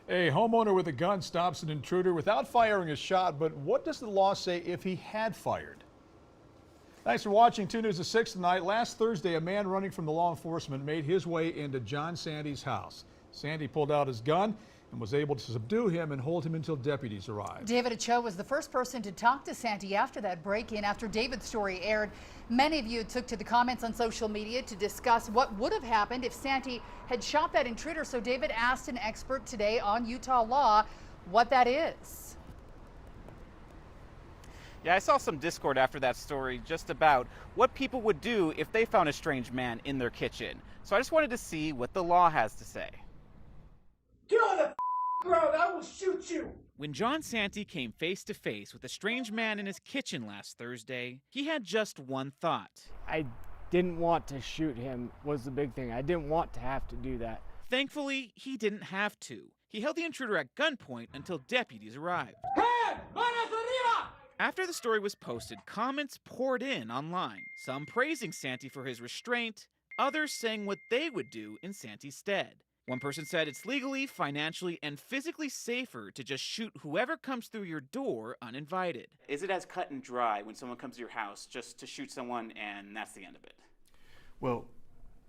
A homeowner with a gun stops an intruder without firing a shot, but what does the law say if he had fired? Thanks for watching 2 News at 6 tonight. Last Thursday, a man running from the law enforcement made his way into John Santy's house. Santy pulled out his gun and was able to subdue him and hold him until deputies arrived. David Ochoa was the first person to talk to Santy after that break-in. After David's story aired, many of you took to the comments on social media to discuss what would have happened if Santy had shot that intruder. So David asked an expert today on Utah law what that is. Yeah, I saw some discord after that story just about what people would do if they found a strange man in their kitchen. So I just wanted to see what the law has to say. Get on the ground, I will shoot you! When John Santy came face to face with a strange man in his kitchen last Thursday, he had just one thought. I didn't want to shoot him was the big thing. I didn't want to have to do that. Thankfully, he didn't have to. He held the intruder at gunpoint until deputies arrived. Hey, manos arriba! After the story was posted, comments poured in online, some praising Santy for his restraint, others saying what they would do in Santy's stead. One person said it's legally, financially, and physically safer to just shoot whoever comes through your door uninvited. Is it as cut and dry when someone comes to your house just to shoot someone and that's the end of it? Well,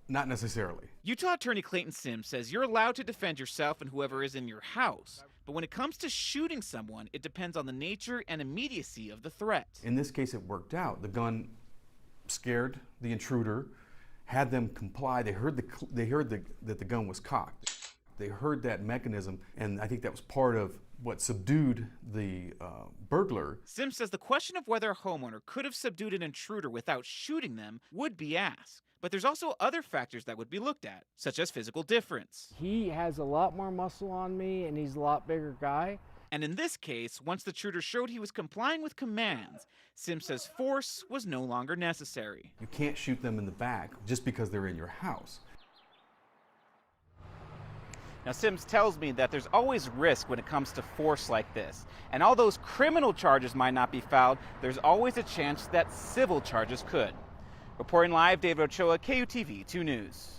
not necessarily. Utah Attorney Clayton Sims says you're allowed to defend yourself and whoever is in your house, but when it comes to shooting someone, it depends on the nature and immediacy of the threat. In this case, it worked out. The gun scared the intruder, had them comply. They heard that the gun was cocked. They heard that mechanism, and I think that was part of what subdued the burglar. Sims says the question of whether a homeowner could have subdued an intruder without shooting them would be asked. But there's also other factors that would be looked at, such as physical difference. He has a lot more muscle on me, and he's a lot bigger guy. And in this case, once the intruder showed he was complying with commands, Sims says force was no longer necessary. You can't shoot them in the back just because they're in your house. Now, Sims tells me that there's always risk when it comes to force like this. And although those criminal charges might not be filed, there's always a chance that civil charges could. Reporting live, David Ochoa, KUTV 2 News.